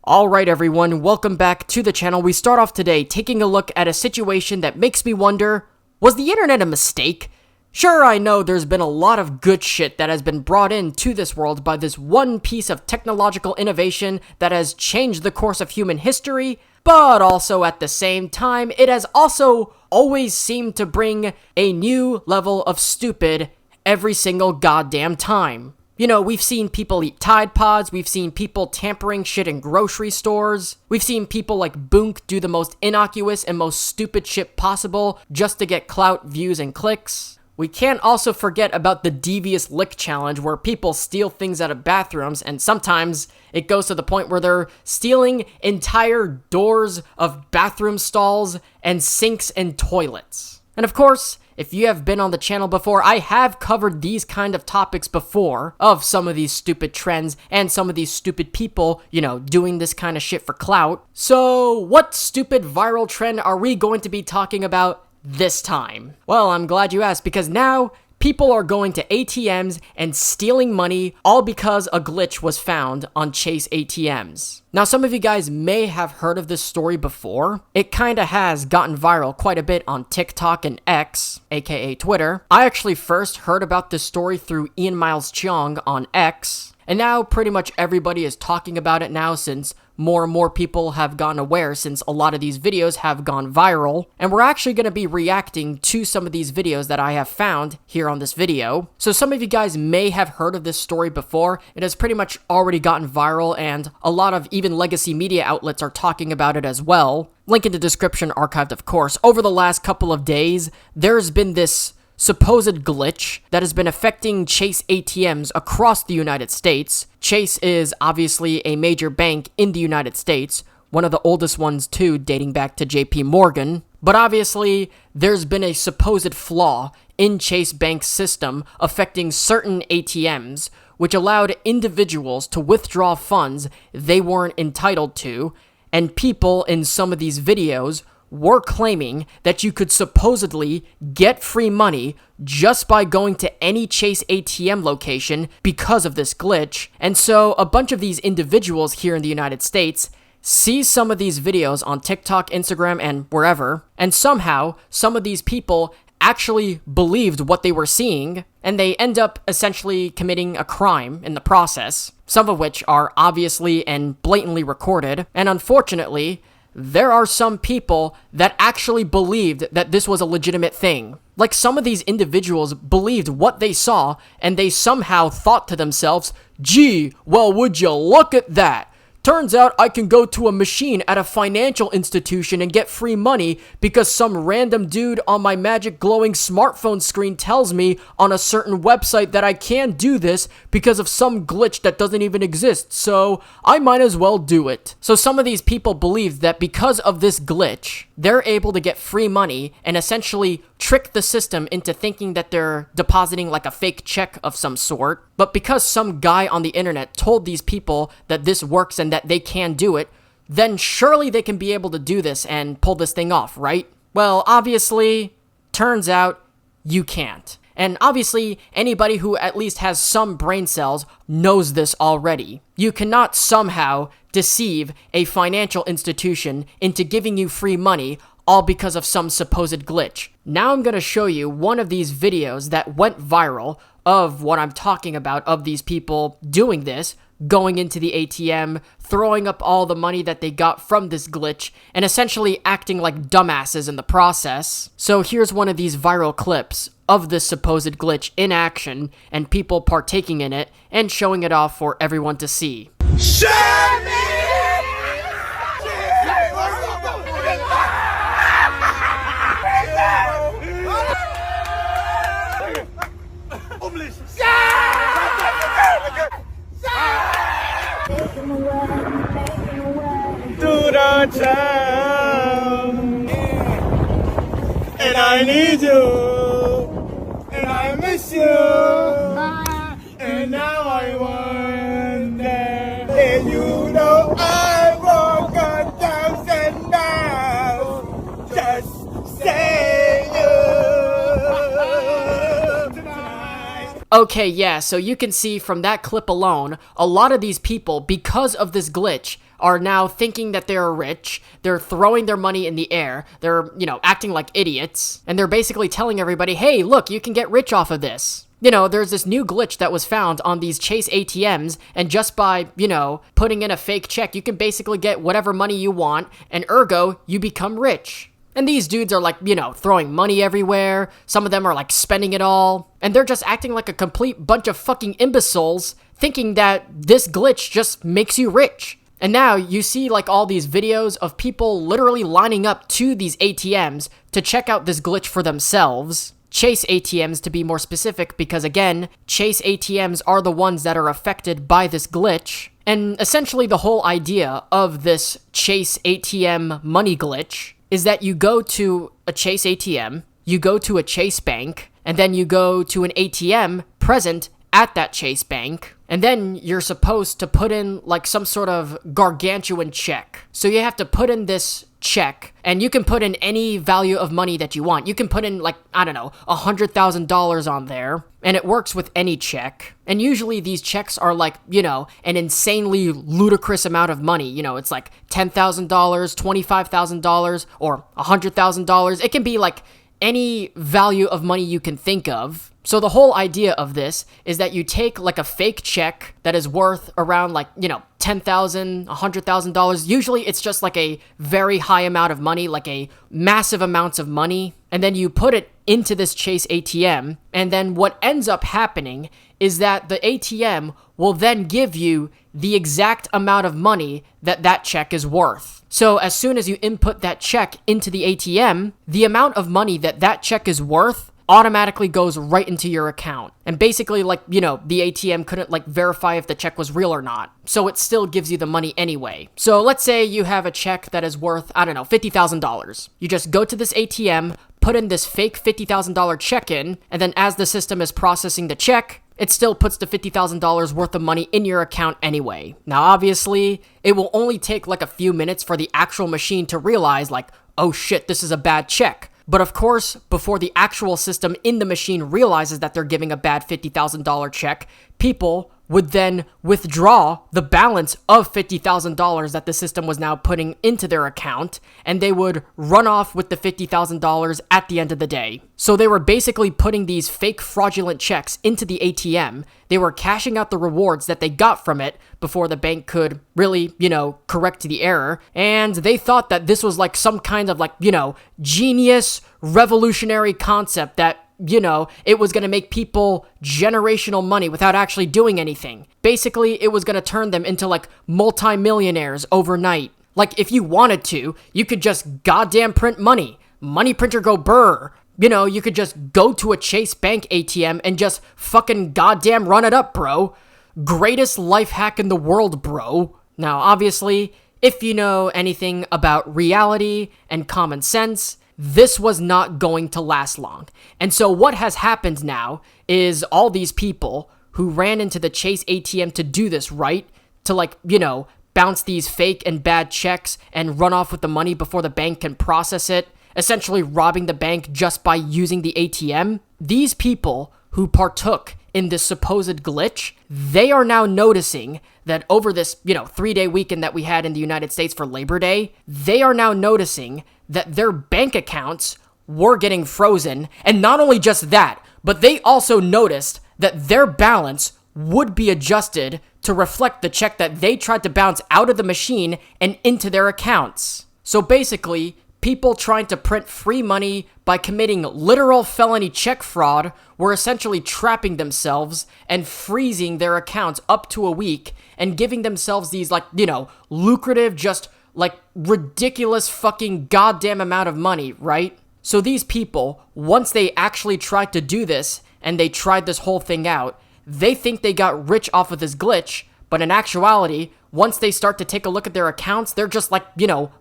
Alright everyone, welcome back to the channel. We start off today taking a look at a situation that makes me wonder, was the internet a mistake? Sure, I know there's been a lot of good shit that has been brought into this world by this one piece of technological innovation that has changed the course of human history, but also at the same time, it has also always seemed to bring a new level of stupid every single goddamn time. You know, we've seen people eat Tide Pods, we've seen people tampering shit in grocery stores, we've seen people like Boonk do the most innocuous and most stupid shit possible just to get clout, views, and clicks. We can't also forget about the devious lick challenge where people steal things out of bathrooms, and sometimes it goes to the point where they're stealing entire doors of bathroom stalls and sinks and toilets. And of course, if you have been on the channel before, I have covered these kind of topics before of some of these stupid trends and some of these stupid people, you know, doing this kind of shit for clout. So what stupid viral trend are we going to be talking about this time? Well, I'm glad you asked, because now people are going to ATMs and stealing money all because a glitch was found on Chase ATMs. Now, some of you guys may have heard of this story before. It kinda has gotten viral quite a bit on TikTok and X, aka Twitter. I actually first heard about this story through Ian Miles Cheong on X, and now pretty much everybody is talking about it now since more and more people have gotten aware since a lot of these videos have gone viral. And we're actually going to be reacting to some of these videos that I have found here on this video. So some of you guys may have heard of this story before. It has pretty much already gotten viral, and a lot of even legacy media outlets are talking about it as well. Link in the description, archived of course. Over the last couple of days, there's been this supposed glitch that has been affecting Chase ATMs across the United States. Chase is obviously a major bank in the United States, one of the oldest ones too, dating back to JP Morgan. But obviously, there's been a supposed flaw in Chase Bank's system affecting certain ATMs, which allowed individuals to withdraw funds they weren't entitled to, and people in some of these videos were claiming that you could supposedly get free money just by going to any Chase ATM location because of this glitch. And so a bunch of these individuals here in the United States see some of these videos on TikTok, Instagram, and wherever, and somehow some of these people actually believed what they were seeing, and they end up essentially committing a crime in the process, some of which are obviously and blatantly recorded. And unfortunately, there are some people that actually believed that this was a legitimate thing. Like, some of these individuals believed what they saw, and they somehow thought to themselves, gee, well, would you look at that? Turns out I can go to a machine at a financial institution and get free money because some random dude on my magic glowing smartphone screen tells me on a certain website that I can do this because of some glitch that doesn't even exist, so I might as well do it. So some of these people believe that because of this glitch, they're able to get free money and essentially trick the system into thinking that they're depositing like a fake check of some sort. But because some guy on the internet told these people that this works and that they can do it, then surely they can be able to do this and pull this thing off, right? Well, obviously, turns out you can't. And obviously, anybody who at least has some brain cells knows this already. You cannot somehow deceive a financial institution into giving you free money all because of some supposed glitch. Now I'm going to show you one of these videos that went viral of what I'm talking about, of these people doing this, going into the ATM, throwing up all the money that they got from this glitch, and essentially acting like dumbasses in the process. So here's one of these viral clips of this supposed glitch in action, and people partaking in it, and showing it off for everyone to see. To the town, and I need you, and I miss you, and now I wonder if you know I walk 1,000 miles just say you tonight. Okay, yeah, so you can see from that clip alone, a lot of these people, because of this glitch, are now thinking that they're rich, they're throwing their money in the air, they're, acting like idiots, and they're basically telling everybody, hey, look, you can get rich off of this. There's this new glitch that was found on these Chase ATMs, and just by, putting in a fake check, you can basically get whatever money you want, and ergo, you become rich. And these dudes are like, throwing money everywhere. Some of them are like spending it all. And they're just acting like a complete bunch of fucking imbeciles, thinking that this glitch just makes you rich. And now you see like all these videos of people literally lining up to these ATMs to check out this glitch for themselves. Chase ATMs to be more specific, because again, Chase ATMs are the ones that are affected by this glitch. And essentially the whole idea of this Chase ATM money glitch is that you go to a Chase ATM, you go to a Chase bank, and then you go to an ATM present at that Chase bank, and then you're supposed to put in like some sort of gargantuan check. So you have to put in this check, and you can put in any value of money that you want. You can put in like, I don't know, $100,000 on there, and it works with any check. And usually these checks are like, an insanely ludicrous amount of money. It's like $10,000, $25,000, or $100,000. It can be like any value of money you can think of. So the whole idea of this is that you take like a fake check that is worth around like, $10,000, $100,000. Usually it's just like a very high amount of money, like a massive amounts of money. And then you put it into this Chase ATM. And then what ends up happening is that the ATM will then give you the exact amount of money that that check is worth. So as soon as you input that check into the ATM, the amount of money that that check is worth automatically goes right into your account. And basically, like, the ATM couldn't, like, verify if the check was real or not. So it still gives you the money anyway. So let's say you have a check that is worth, I don't know, $50,000. You just go to this ATM, put in this fake $50,000 check in, and then as the system is processing the check, it still puts the $50,000 worth of money in your account anyway. Now, obviously, it will only take, like, a few minutes for the actual machine to realize, like, oh shit, this is a bad check. But of course, before the actual system in the machine realizes that they're giving a bad $50,000 check, people would then withdraw the balance of $50,000 that the system was now putting into their account, and they would run off with the $50,000 at the end of the day. So they were basically putting these fake fraudulent checks into the ATM. They were cashing out the rewards that they got from it before the bank could really, correct the error. And they thought that this was like some kind of like, genius, revolutionary concept that it was going to make people generational money without actually doing anything. Basically, it was going to turn them into like multimillionaires overnight. Like if you wanted to, you could just goddamn print money. Money printer go brr. You could just go to a Chase Bank ATM and just fucking goddamn run it up, bro. Greatest life hack in the world, bro. Now, obviously, if you know anything about reality and common sense, this was not going to last long. And so what has happened now is all these people who ran into the Chase ATM to do this, right? To like, bounce these fake and bad checks and run off with the money before the bank can process it, essentially robbing the bank just by using the ATM. These people who partook in this supposed glitch, they are now noticing that over this, 3-day weekend that we had in the United States for Labor Day, they are now noticing that their bank accounts were getting frozen. And not only just that, but they also noticed that their balance would be adjusted to reflect the check that they tried to bounce out of the machine and into their accounts. So basically, people trying to print free money by committing literal felony check fraud were essentially trapping themselves and freezing their accounts up to a week and giving themselves these like, lucrative, just like ridiculous fucking goddamn amount of money, right? So these people, once they actually tried to do this and they tried this whole thing out, they think they got rich off of this glitch, but in actuality, once they start to take a look at their accounts, they're just like,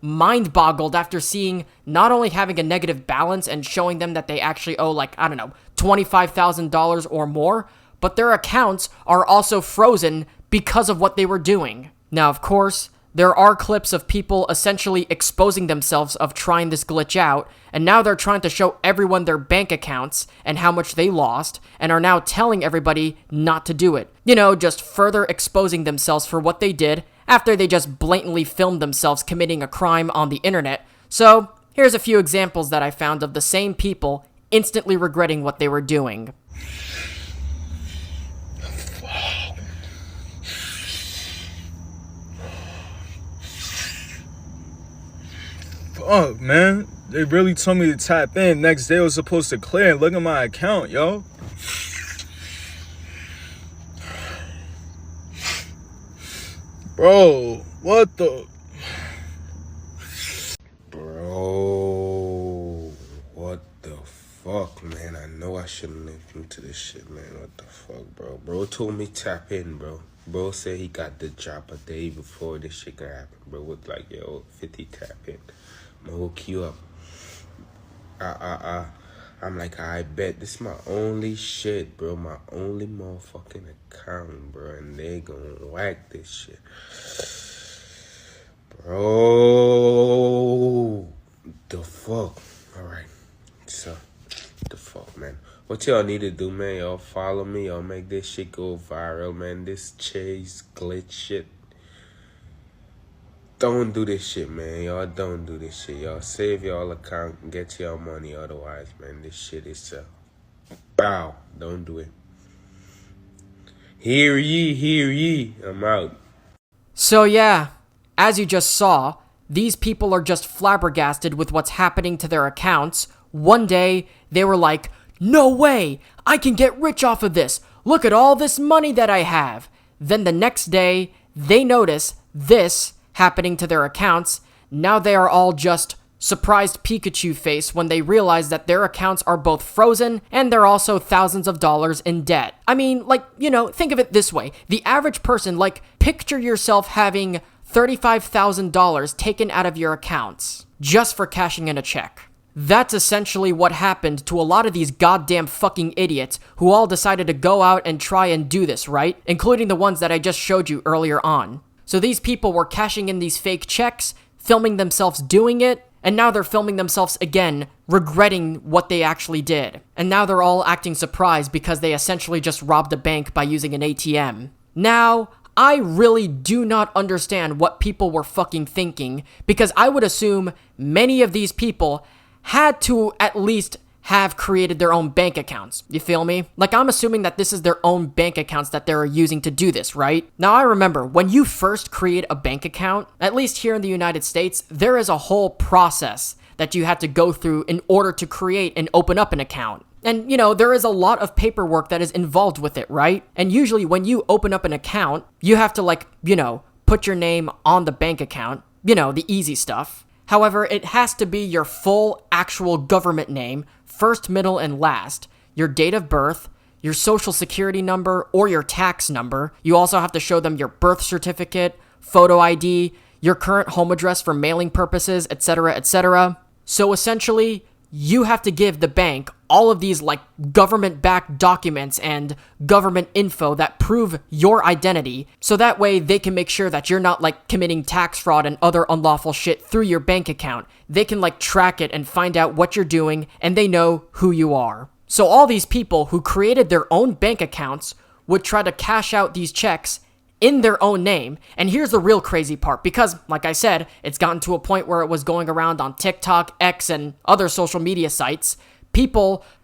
mind boggled after seeing not only having a negative balance and showing them that they actually owe like, I don't know, $25,000 or more, but their accounts are also frozen because of what they were doing. Now, of course, there are clips of people essentially exposing themselves of trying this glitch out, and now they're trying to show everyone their bank accounts and how much they lost, and are now telling everybody not to do it. You know, just further exposing themselves for what they did after they just blatantly filmed themselves committing a crime on the internet. So, here's a few examples that I found of the same people instantly regretting what they were doing. Fuck, man. They really told me to tap in. Next day I was supposed to clear. Look at my account, yo. Bro, what the... Bro, what the fuck, man? I know I shouldn't listen to this shit, man. What the fuck, bro? Bro told me tap in, bro. Bro said he got the job a day before this shit gonna happen, bro. With like, yo, 50 tap in. I'm gonna hook you up. I'm like, I bet this is my only shit, bro. My only motherfucking account, bro. And they gonna whack this shit. Bro, the fuck? Alright, so, the fuck, man? What y'all need to do, man? Y'all follow me, y'all make this shit go viral, man. This Chase glitch shit. Don't do this shit, man. Y'all don't do this shit. Y'all save y'all account and get y'all money. Otherwise, man, this shit is bow. Don't do it. Hear ye. I'm out. So yeah, as you just saw, these people are just flabbergasted with what's happening to their accounts. One day, they were like, no way, I can get rich off of this. Look at all this money that I have. Then the next day, they notice this happening to their accounts. Now they are all just surprised Pikachu face when they realize that their accounts are both frozen and they're also thousands of dollars in debt. I mean, like, you know, think of it this way. The average person, like, picture yourself having $35,000 taken out of your accounts just for cashing in a check. That's essentially what happened to a lot of these goddamn fucking idiots who all decided to go out and try and do this, right? Including the ones that I just showed you earlier on. So these people were cashing in these fake checks, filming themselves doing it, and now they're filming themselves again, regretting what they actually did. And now they're all acting surprised because they essentially just robbed a bank by using an ATM. Now, I really do not understand what people were fucking thinking, because I would assume many of these people had to at least have created their own bank accounts. You feel me? Like, I'm assuming that this is their own bank accounts that they're using to do this, right? Now, I remember when you first create a bank account, at least here in the United States, there is a whole process that you had to go through in order to create and open up an account. And, you know, there is a lot of paperwork that is involved with it, right? And usually when you open up an account, you have to, like, you know, put your name on the bank account. You know, the easy stuff. However, it has to be your full actual government name, first, middle, and last, your date of birth, your social security number, or your tax number. You also have to show them your birth certificate, photo ID, your current home address for mailing purposes, etc., etc. So essentially, you have to give the bank all of these, like, government-backed documents and government info that prove your identity, so that way they can make sure that you're not, like, committing tax fraud and other unlawful shit through your bank account. They can, like, track it and find out what you're doing, and they know who you are. So all these people who created their own bank accounts would try to cash out these checks in their own name. And here's the real crazy part, because, like I said, it's gotten to a point where it was going around on TikTok, X, and other social media sites.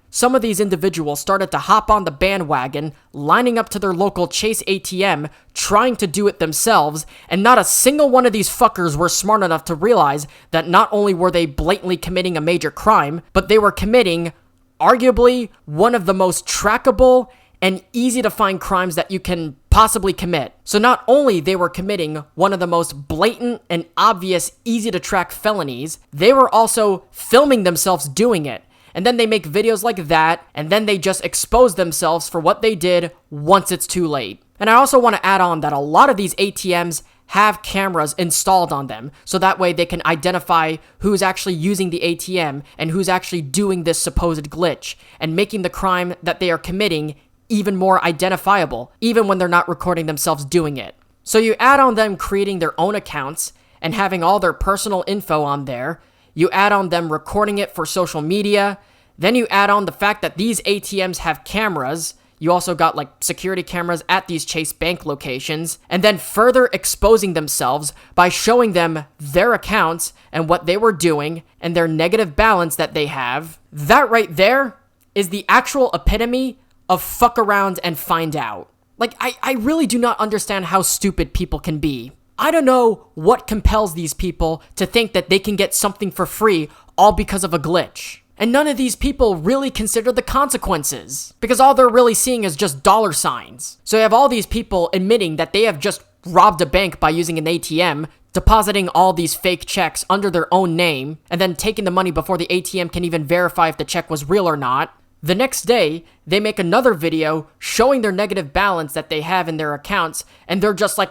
Some of these individuals started to hop on the bandwagon, lining up to their local Chase ATM, trying to do it themselves, and not a single one of these fuckers were smart enough to realize that not only were they blatantly committing a major crime, but they were committing, arguably, one of the most trackable and easy to find crimes that you can possibly commit. So not only they were committing one of the most blatant and obvious easy to track felonies, they were also filming themselves doing it. And then they make videos like that, and then they just expose themselves for what they did once it's too late. And I also want to add on that a lot of these ATMs have cameras installed on them, so that way they can identify who's actually using the ATM and who's actually doing this supposed glitch, and making the crime that they are committing even more identifiable, even when they're not recording themselves doing it. So you add on them creating their own accounts and having all their personal info on there. You add on them recording it for social media. Then you add on the fact that these ATMs have cameras. You also got like security cameras at these Chase Bank locations, and then further exposing themselves by showing them their accounts and what they were doing and their negative balance that they have. That right there is the actual epitome of fuck around and find out. Like, I really do not understand how stupid people can be. I don't know what compels these people to think that they can get something for free all because of a glitch. And none of these people really consider the consequences, because all they're really seeing is just dollar signs. So you have all these people admitting that they have just robbed a bank by using an ATM, depositing all these fake checks under their own name, and then taking the money before the ATM can even verify if the check was real or not. The next day, they make another video showing their negative balance that they have in their accounts, and they're just like,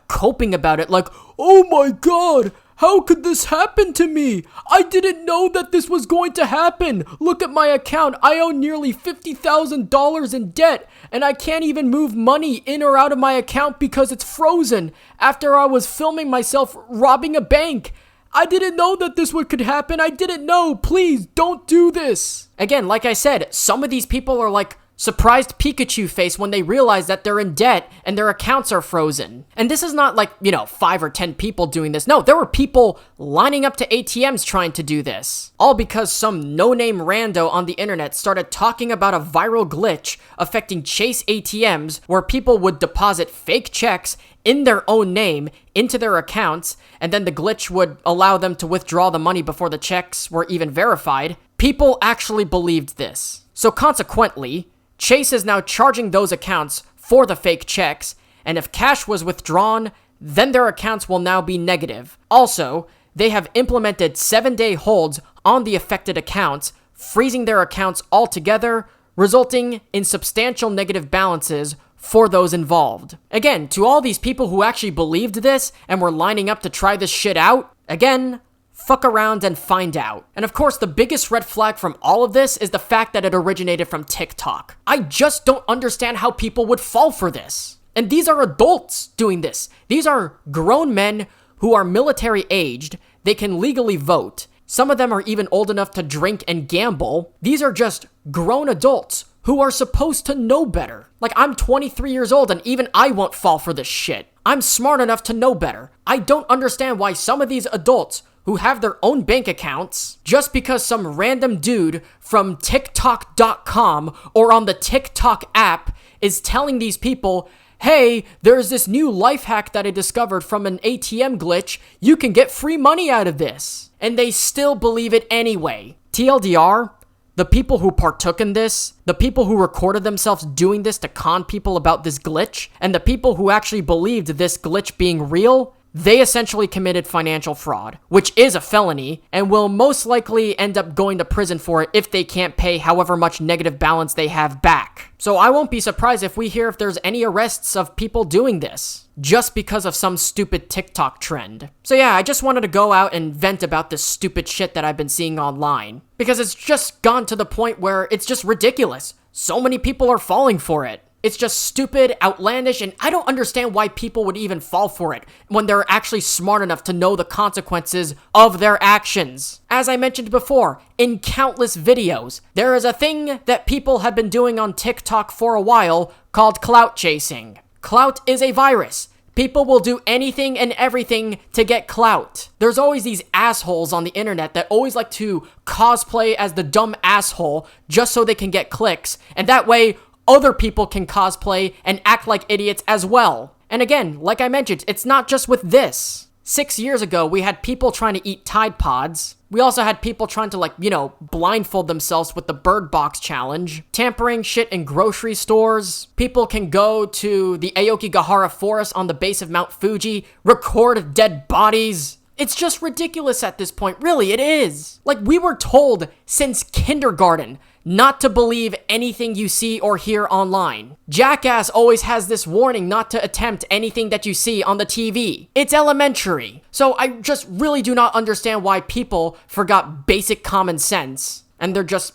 coping about it like, oh my god, how could this happen to me? I didn't know that this was going to happen. Look at my account. I owe nearly $50,000 in debt, and I can't even move money in or out of my account because it's frozen after I was filming myself robbing a bank. I didn't know that this could happen. I didn't know. Please don't do this. Again, like I said, some of these people are like surprised Pikachu face when they realize that they're in debt and their accounts are frozen. And this is not like, 5 or 10 people doing this. No, there were people lining up to ATMs trying to do this. All because some no-name rando on the internet started talking about a viral glitch affecting Chase ATMs where people would deposit fake checks in their own name into their accounts, and then the glitch would allow them to withdraw the money before the checks were even verified. People actually believed this. So consequently, Chase is now charging those accounts for the fake checks, and if cash was withdrawn, then their accounts will now be negative. Also, they have implemented 7-day holds on the affected accounts, freezing their accounts altogether, resulting in substantial negative balances for those involved. Again, to all these people who actually believed this and were lining up to try this shit out, again, fuck around and find out. And of course, the biggest red flag from all of this is the fact that it originated from TikTok. I just don't understand how people would fall for this. And these are adults doing this. These are grown men who are military aged. They can legally vote. Some of them are even old enough to drink and gamble. These are just grown adults who are supposed to know better. Like, I'm 23 years old and even I won't fall for this shit. I'm smart enough to know better. I don't understand why some of these adults who have their own bank accounts, just because some random dude from TikTok.com or on the TikTok app is telling these people, hey, there's this new life hack that I discovered from an ATM glitch. You can get free money out of this. And they still believe it anyway. TLDR, the people who partook in this, the people who recorded themselves doing this to con people about this glitch, and the people who actually believed this glitch being real, they essentially committed financial fraud, which is a felony, and will most likely end up going to prison for it if they can't pay however much negative balance they have back. So I won't be surprised if we hear if there's any arrests of people doing this, just because of some stupid TikTok trend. So yeah, I just wanted to go out and vent about this stupid shit that I've been seeing online, because it's just gone to the point where it's just ridiculous. So many people are falling for it. It's just stupid, outlandish, and I don't understand why people would even fall for it when they're actually smart enough to know the consequences of their actions. As I mentioned before, in countless videos, there is a thing that people have been doing on TikTok for a while called clout chasing. Clout is a virus. People will do anything and everything to get clout. There's always these assholes on the internet that always like to cosplay as the dumb asshole just so they can get clicks, and that way, other people can cosplay and act like idiots as well. And again, like I mentioned, it's not just with this. 6 years ago, we had people trying to eat Tide Pods. We also had people trying to blindfold themselves with the Bird Box challenge. Tampering shit in grocery stores. People can go to the Aokigahara forest on the base of Mount Fuji, record dead bodies. It's just ridiculous at this point. Really, it is. Like, we were told since kindergarten not to believe anything you see or hear online. Jackass always has this warning not to attempt anything that you see on the TV. It's elementary. So I just really do not understand why people forgot basic common sense. and they're just,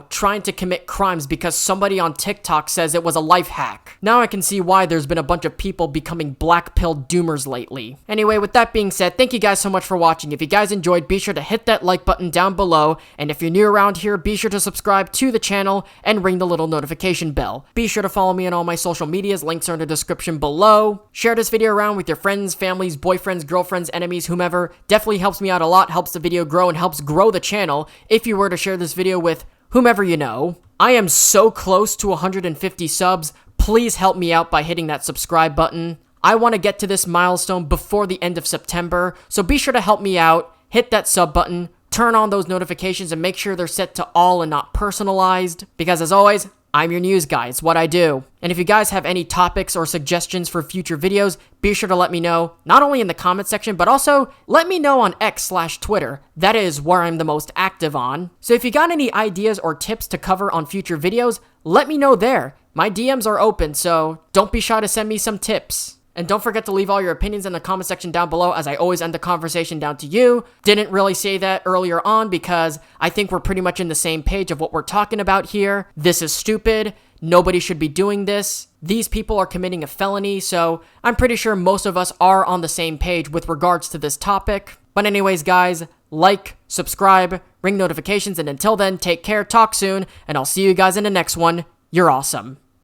trying to commit crimes because somebody on TikTok says it was a life hack. Now I can see why there's been a bunch of people becoming black pill doomers lately. Anyway, with that being said, thank you guys so much for watching. If you guys enjoyed, be sure to hit that like button down below, and if you're new around here, be sure to subscribe to the channel and ring the little notification bell. Be sure to follow me on all my social medias, links are in the description below. Share this video around with your friends, families, boyfriends, girlfriends, enemies, whomever. Definitely helps me out a lot, helps the video grow, and helps grow the channel if you were to share this video with whomever you know. I am so close to 150 subs. Please help me out by hitting that subscribe button. I want to get to this milestone before the end of September, so be sure to help me out. Hit that sub button, turn on those notifications, and make sure they're set to all and not personalized, because as always, I'm your news guy. It's what I do. And if you guys have any topics or suggestions for future videos, be sure to let me know, not only in the comment section, but also let me know on X/Twitter. That is where I'm the most active on. So if you got any ideas or tips to cover on future videos, let me know there. My DMs are open, so don't be shy to send me some tips. And don't forget to leave all your opinions in the comment section down below, as I always end the conversation down to you. Didn't really say that earlier on because I think we're pretty much in the same page of what we're talking about here. This is stupid. Nobody should be doing this. These people are committing a felony, so I'm pretty sure most of us are on the same page with regards to this topic. But anyways, guys, like, subscribe, ring notifications, and until then, take care, talk soon, and I'll see you guys in the next one. You're awesome.